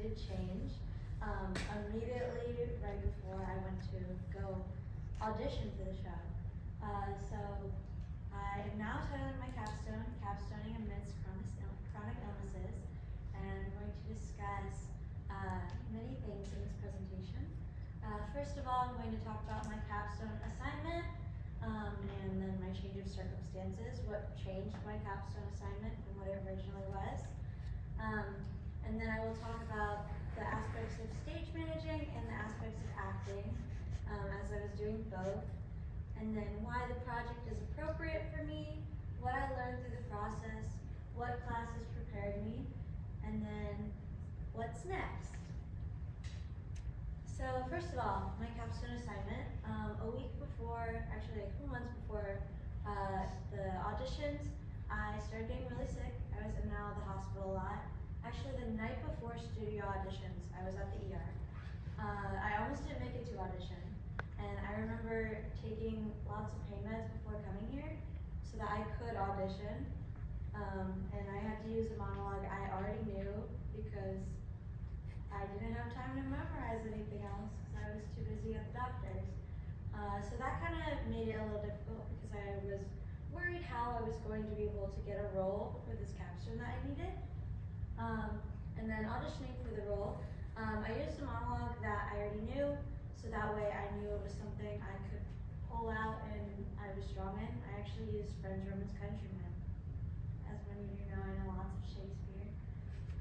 did change. Immediately right before I went to go audition for the show. So I am now titling my capstone, Capstoning Amidst Chronic Illnesses, and I'm going to discuss many things in this presentation. First of all, I'm going to talk about my capstone assignment, and then my change of circumstances, what changed my capstone assignment from what it originally was. And then I will talk about the aspects of stage managing and the aspects of acting, as I was doing both. And then why the project is appropriate for me, what I learned through the process, what classes prepared me, and then what's next. So first of all, my capstone assignment, a week before, actually a couple months before the auditions, I started getting really sick. I was in and out of the hospital a lot. Actually, the night before studio auditions, I was at the ER. I almost didn't make it to audition, and I remember taking lots of pain meds before coming here so that I could audition, and I had to use a monologue I already knew because I didn't have time to memorize anything else because I was too busy at the doctor's. So that kind of made it a little difficult because I was worried how I was going to be able to get a role for this capstone that I needed. And then auditioning for the role, I used a monologue that I already knew, so that way I knew it was something I could pull out and I was strong in. I actually used Friends, Romans, Countrymen. As many of you know, I know lots of Shakespeare.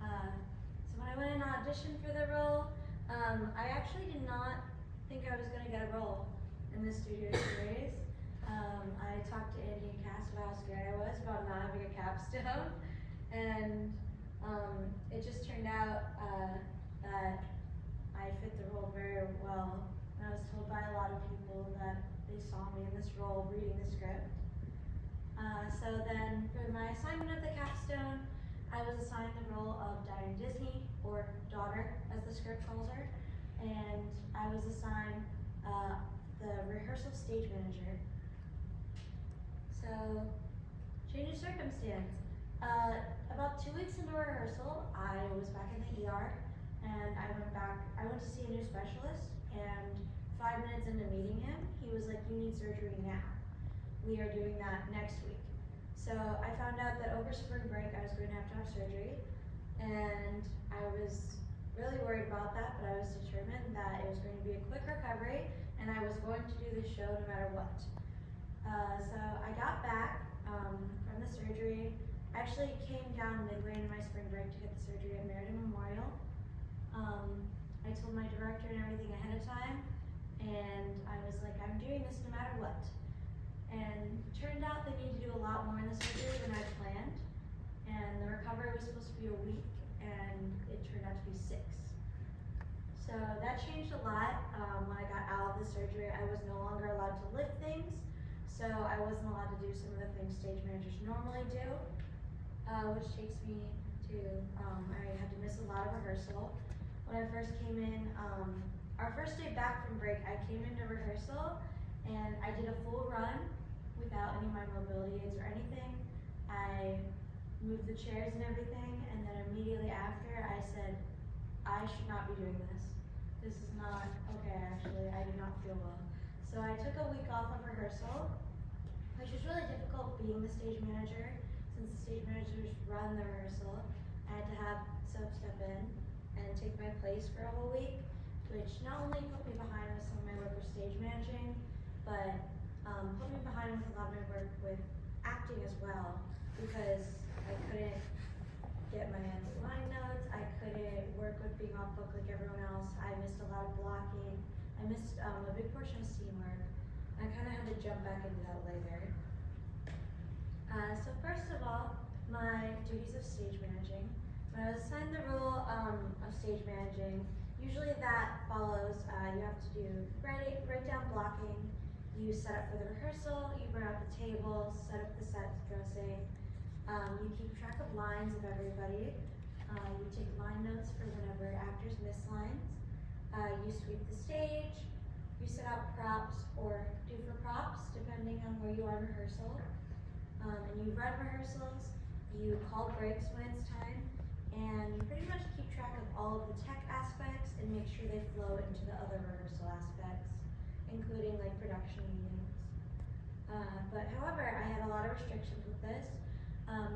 So when I went in audition for the role, I actually did not think I was going to get a role in this studio series. I talked to Andy and Cass about how scared I was about not having a capstone, and it just turned out that I fit the role very well. And I was told by a lot of people that they saw me in this role reading the script. So then for my assignment of the capstone, I was assigned the role of Diane Disney, or daughter as the script calls her, and I was assigned the rehearsal stage manager. So, change of circumstance. About 2 weeks into rehearsal, I was back in the ER, and I went to see a new specialist, and 5 minutes into meeting him, he was like, "You need surgery now. We are doing that next week." So I found out that over spring break, I was going to have surgery, and I was really worried about that, but I was determined that it was going to be a quick recovery, and I was going to do the show no matter what. So I got back from the surgery. I actually came down midway into my spring break to get the surgery at Meriden Memorial. I told my director and everything ahead of time, and I was like, I'm doing this no matter what. And it turned out they need to do a lot more in the surgery than I planned, and the recovery was supposed to be a week, and it turned out to be 6. So that changed a lot. When I got out of the surgery, I was no longer allowed to lift things, so I wasn't allowed to do some of the things stage managers normally do, which takes me to, I had to miss a lot of rehearsal. When I first came in, our first day back from break, I came into rehearsal and I did a full run without any of my mobility aids or anything. I moved the chairs and everything, and then immediately after I said, I should not be doing this. This is not okay, actually. I do not feel well. So I took a week off of rehearsal, which was really difficult being the stage manager. Since the stage managers run the rehearsal, I had to have soap step in and take my place for a whole week, which not only put me behind with some of my work with stage managing, but put me behind with a lot of my work with acting as well, because I couldn't get my line notes, I couldn't work with being off book like everyone else. I missed a lot of blocking. I missed a big portion of scene work. I kind of had to jump back into that later. So first of all, my duties of stage managing. When I was assigned the role of stage managing, usually that follows, you have to do write down blocking, you set up for the rehearsal, you bring out the tables, set up the set dressing, you keep track of lines of everybody, you take line notes for whenever actors miss lines, you sweep the stage, you set out props or do for props depending on where you are in rehearsal, and you run rehearsals, you call breaks when it's time, and you pretty much keep track of all of the tech aspects and make sure they flow into the other rehearsal aspects, including like production meetings. But however, I had a lot of restrictions with this.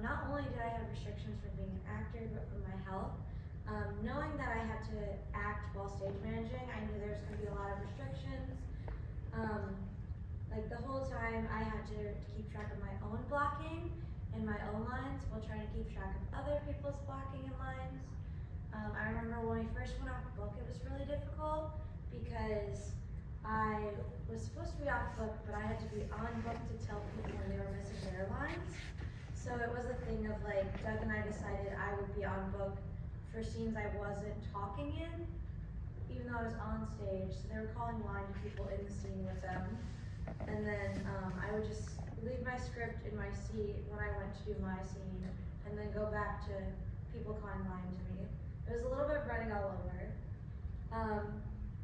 Not only did I have restrictions from being an actor, but from my health. Knowing that I had to act while stage managing, I knew there was going to be a lot of restrictions. Like the whole time I had to keep track of my own blocking and my own lines while trying to keep track of other people's blocking and lines. I remember when we first went off book, it was really difficult because I was supposed to be off book, but I had to be on book to tell people when they were missing their lines. So it was a thing of like, Doug and I decided I would be on book for scenes I wasn't talking in, even though I was on stage. So they were calling line to people in the scene with them. And then I would just leave my script in my seat when I went to do my scene, and then go back to people calling line to me. It was a little bit running all over.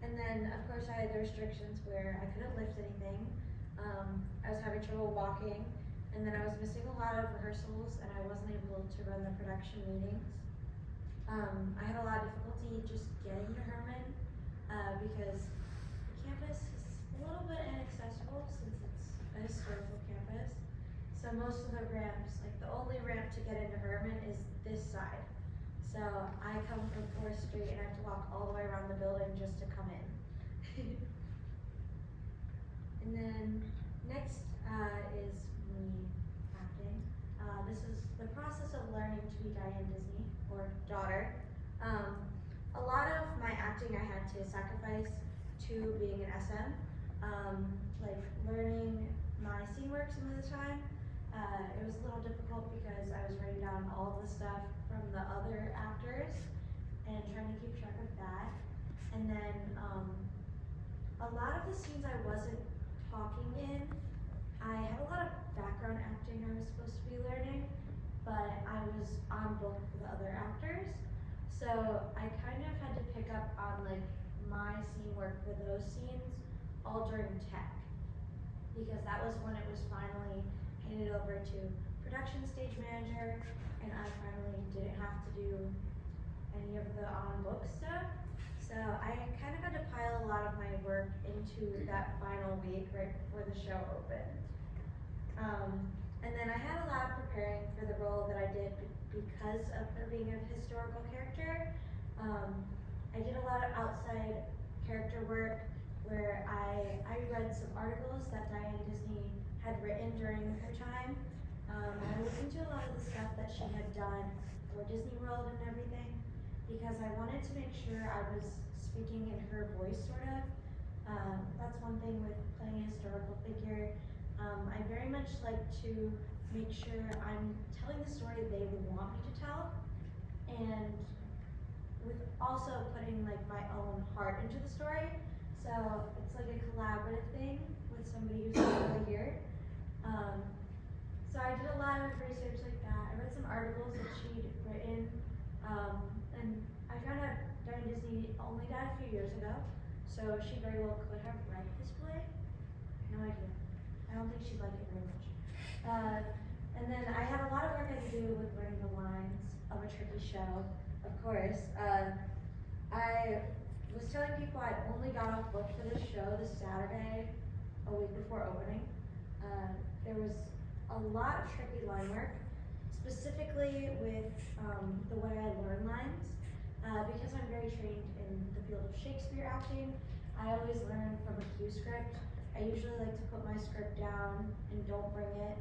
And then, of course, I had the restrictions where I couldn't lift anything. I was having trouble walking, and then I was missing a lot of rehearsals, and I wasn't able to run the production meetings. I had a lot of difficulty just getting to Herman because the campus is a little bit inaccessible since it's a historical campus. So most of the ramps, like the only ramp to get into Herman is this side. So I come from 4th Street and I have to walk all the way around the building just to come in. And then next is me acting. This is the process of learning to be Diane Disney, or daughter. A lot of my acting I had to sacrifice to being an SM. Like learning my scene work some of the time. It was a little difficult because I was writing down all the stuff from the other actors and trying to keep track of that. And then a lot of the scenes I wasn't talking in, I had a lot of background acting I was supposed to be learning, but I was on book for the other actors. So I kind of had to pick up on like my scene work for those scenes all during tech, because that was when it was finally handed over to production stage manager, and I finally didn't have to do any of the on-book stuff. So I kind of had to pile a lot of my work into that final week right before the show opened. And then I had a lot of preparing for the role that I did because of her being a historical character. I did a lot of outside character work where I read some articles that Diane Disney had written during her time. I listened to a lot of the stuff that she had done for Disney World and everything, because I wanted to make sure I was speaking in her voice, sort of. That's one thing with playing a historical figure. I very much like to make sure I'm telling the story they would want me to tell, and with also putting like my own heart into the story. So it's like a collaborative thing with somebody who's not really here. So I did a lot of research like that. I read some articles that she'd written, and I found out Diane Disney only died a few years ago, so she very well could have read this play. No idea. I don't think she'd like it very much. And then I had a lot of work I had to do with learning the lines of a tricky show, of course. I was telling people I only got off book for this show this Saturday, a week before opening. There was a lot of tricky line work, specifically with the way I learn lines. Because I'm very trained in the field of Shakespeare acting, I always learn from a cue script. I usually like to put my script down and don't bring it.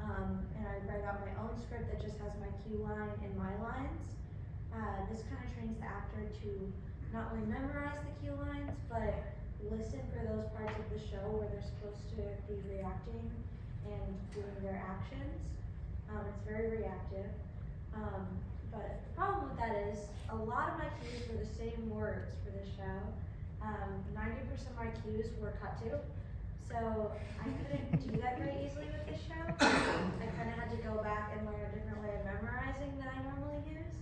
And I write out my own script that just has my cue line and my lines. This kind of trains the actor to not only memorize the cue lines, but listen for those parts of the show where they're supposed to be reacting and doing their actions. It's very reactive. But the problem with that is a lot of my cues were the same words for this show. 90% of my cues were cut to. So I couldn't do that very easily with this show. I kind of had to go back and learn a different way of memorizing than I normally use.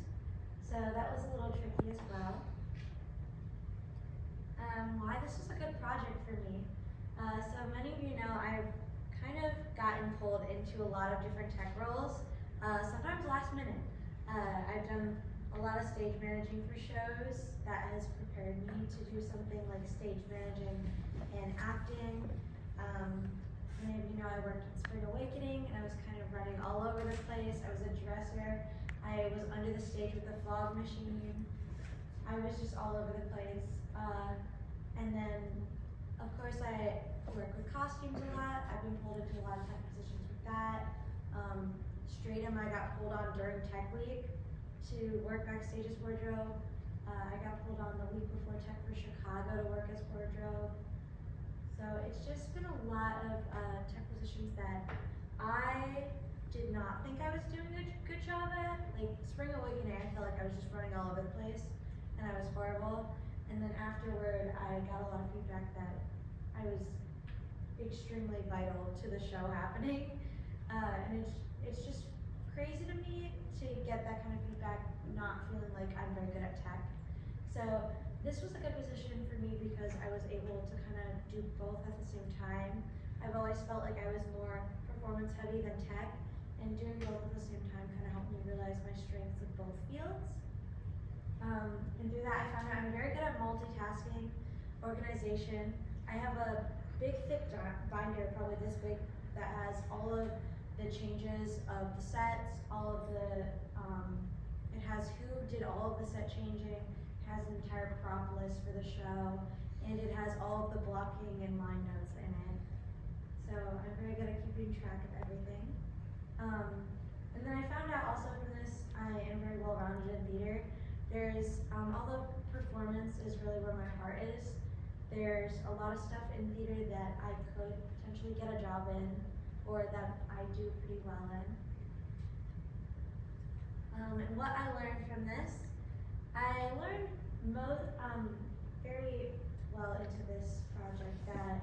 So that was a little tricky as well. Why this was a good project for me. So many of you know I've kind of gotten pulled into a lot of different tech roles, sometimes last minute. I've done a a lot of stage managing for shows that has prepared me to do something like stage managing and acting. Many of you know I worked at Spring Awakening and I was kind of running all over the place. I was a dresser. I was under the stage with the fog machine. I was just all over the place. And then, of course, I work with costumes a lot. I've been pulled into a lot of tech positions with that. Stratum, I got pulled on during Tech Week to work backstage as wardrobe. I got pulled on the week before Tech for Chicago to work as wardrobe. So it's just been a lot of tech positions that I did not think I was doing a good job at. Like Spring Awakening, I felt like I was just running all over the place and I was horrible. And then afterward, I got a lot of feedback that I was extremely vital to the show happening. And it's just crazy to me to get that kind of feedback, not feeling like I'm very good at tech. So this was a good position for me because I was able to kind of do both at the same time. I've always felt like I was more performance heavy than tech, and doing both at the same time kind of helped me realize my strengths in both fields. And through that I found out I'm very good at multitasking, organization. I have a big thick binder, probably this big, that has all of the changes of the sets, all of the, it has who did all of the set changing, it has an entire prop list for the show, and it has all of the blocking and line notes in it. So I'm very good at keeping track of everything. And then I found out also from this, I am very well rounded in theater. There's, although performance is really where my heart is, there's a lot of stuff in theater that I could potentially get a job in, or that I do pretty well in. And what I learned from this, I learned very well into this project that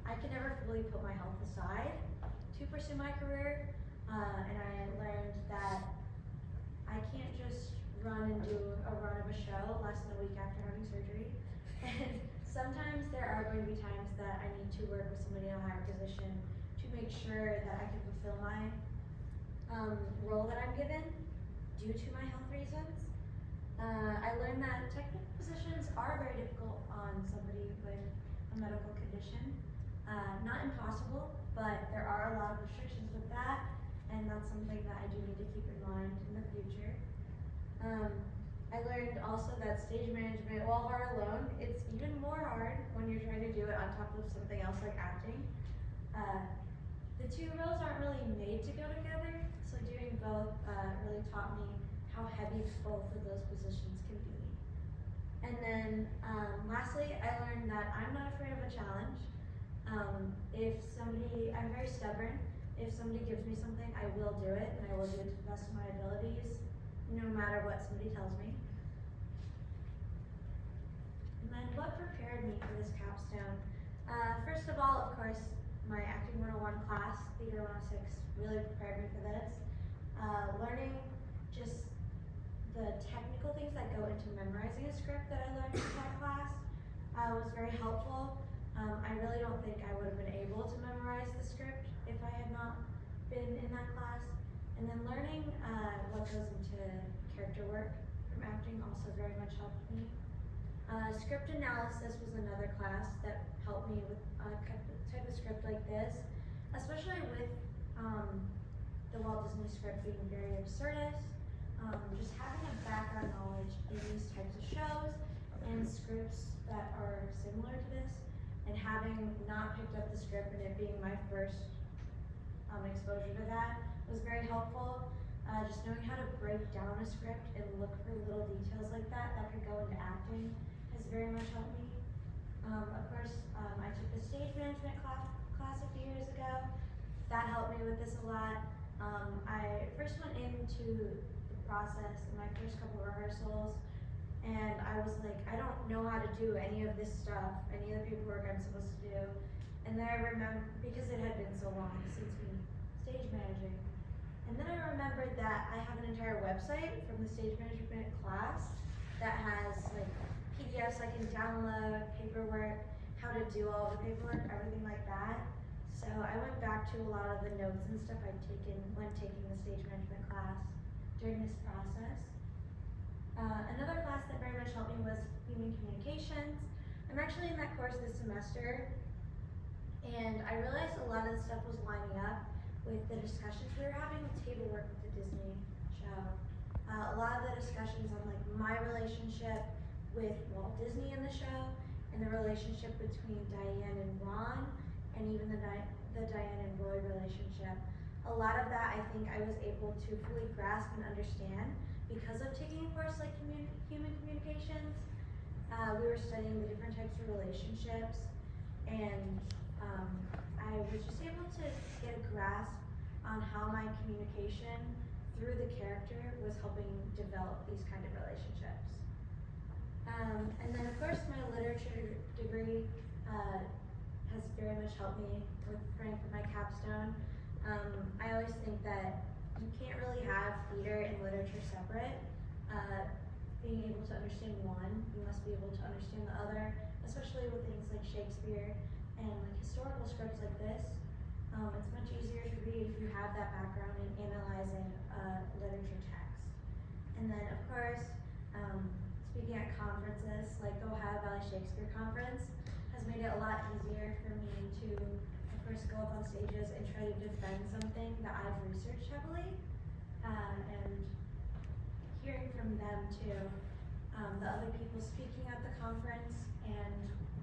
I can never fully put my health aside to pursue my career, and I learned that I can't just run and do a run of a show less than a week after having surgery. And sometimes there are going to be times that I need to work with somebody in a higher position to make sure that I can fulfill my role that I'm given due to my health reasons. I learned that technical positions are very difficult on somebody with a medical condition. Not impossible, but there are a lot of restrictions with that, and that's something that I do need to keep in mind in the future. I learned also that stage management, while hard alone, it's even more hard when you're trying to do it on top of something else like acting. The two roles aren't really made to go together, so doing both really taught me how heavy both of those positions can be. And then lastly, I learned that I'm not afraid of a challenge. I'm very stubborn. If somebody gives me something, I will do it, and I will do it to the best of my abilities, no matter what somebody tells me. And then what prepared me for this capstone? First of all, of course, my Acting 101 class, Theater 106, really prepared me for this. Learning just the technical things that go into memorizing a script that I learned in that class was very helpful. I really don't think I would have been able to memorize the script if I had not been in that class. And then learning what goes into character work from acting also very much helped me. Script analysis was another class that helped me with a type of script like this, especially with the Walt Disney script being very absurdist. Just having a background knowledge in these types of shows and scripts that are similar to this, and having not picked up the script and it being my first exposure to that was very helpful. Just knowing how to break down a script and look for little details like that could go into acting has very much helped me. Of course, I took the stage management class a few years ago. That helped me with this a lot. I first went into the process in my first couple of rehearsals, and I was like, I don't know how to do any of this stuff, any of the paperwork I'm supposed to do. And then I remember, because it had been so long since me stage managing, and then I remembered that I have an entire website from the stage management class that has like PDFs I can download, paperwork, how to do all the paperwork, everything like that. So I went back to a lot of the notes and stuff I'd taken when taking the stage management class during this process. Another class that very much helped me was human communications. I'm actually in that course this semester, and I realized a lot of the stuff was lining up with the discussions we were having with table work with the Disney show. A lot of the discussions on like my relationship with Walt Disney in the show, and the relationship between Diane and Ron, and even the Diane and Roy relationship. A lot of that I think I was able to fully grasp and understand because of taking a course like human communications. We were studying the different types of relationships, and I was just able to get a grasp on how my communication through the character was helping develop these kind of relationships. And then of course my literature degree has very much helped me with preparing for my capstone. I always think that you can't really have theater and literature separate. Being able to understand one, you must be able to understand the other, especially with things like Shakespeare and like historical scripts like this. It's much easier to read if you have that background in analyzing literature text. And then of course, speaking at conferences, like the Ohio Valley Shakespeare Conference has made it a lot easier for me to, of course, go up on stages and try to defend something that I've researched heavily, and hearing from them too, the other people speaking at the conference and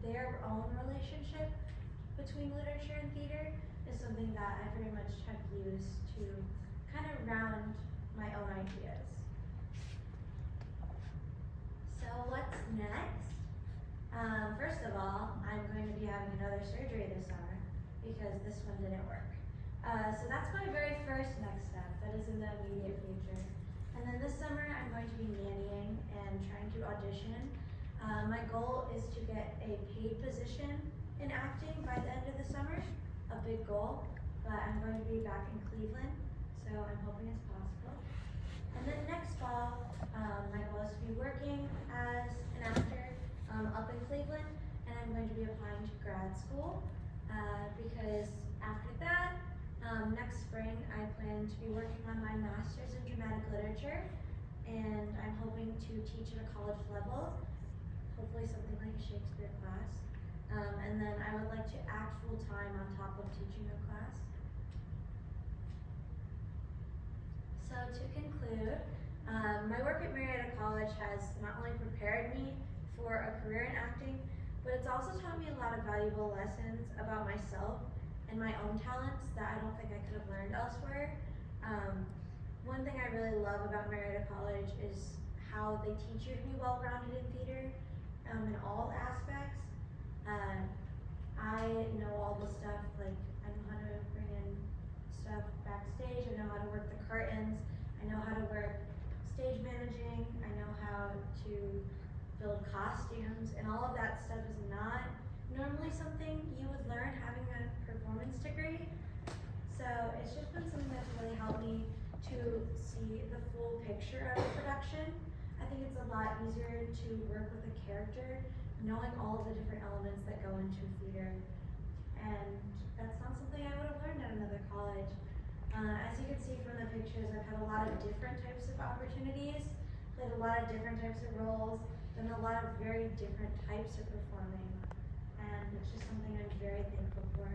their own relationship between literature and theater is something that I very much have used to kind of round my own ideas. So what's next? First of all, I'm going to be having another surgery this summer because this one didn't work. So that's my very first next step. That is in the immediate future. And then this summer I'm going to be nannying and trying to audition. My goal is to get a paid position in acting by the end of the summer, a big goal, but I'm going to be back in Cleveland, so I'm hoping it's possible. And then next fall, my goal is to be working as an actor up in Cleveland, and I'm going to be applying to grad school because after that, next spring I plan to be working on my master's in dramatic literature, and I'm hoping to teach at a college level, hopefully something like a Shakespeare class. And then I would like to act full-time on top of teaching a class. So to conclude, my work at Marietta College has not only prepared me for a career in acting, but it's also taught me a lot of valuable lessons about myself and my own talents that I don't think I could have learned elsewhere. One thing I really love about Marietta College is how they teach you to be well-rounded in theater in all aspects. I know all the stuff, like I know how to bring in stuff backstage, I know how to work the curtains, I know how to work stage managing, I know how to build costumes, and all of that stuff is not normally something you would learn having a performance degree. So it's just been something that's really helped me to see the full picture of a production. I think it's a lot easier to work with a character knowing all of the different elements that go into theater. And that's not something I would have learned at another college. As you can see from the pictures, I've had a lot of different types of opportunities, played a lot of different types of roles, done a lot of very different types of performing. And it's just something I'm very thankful for.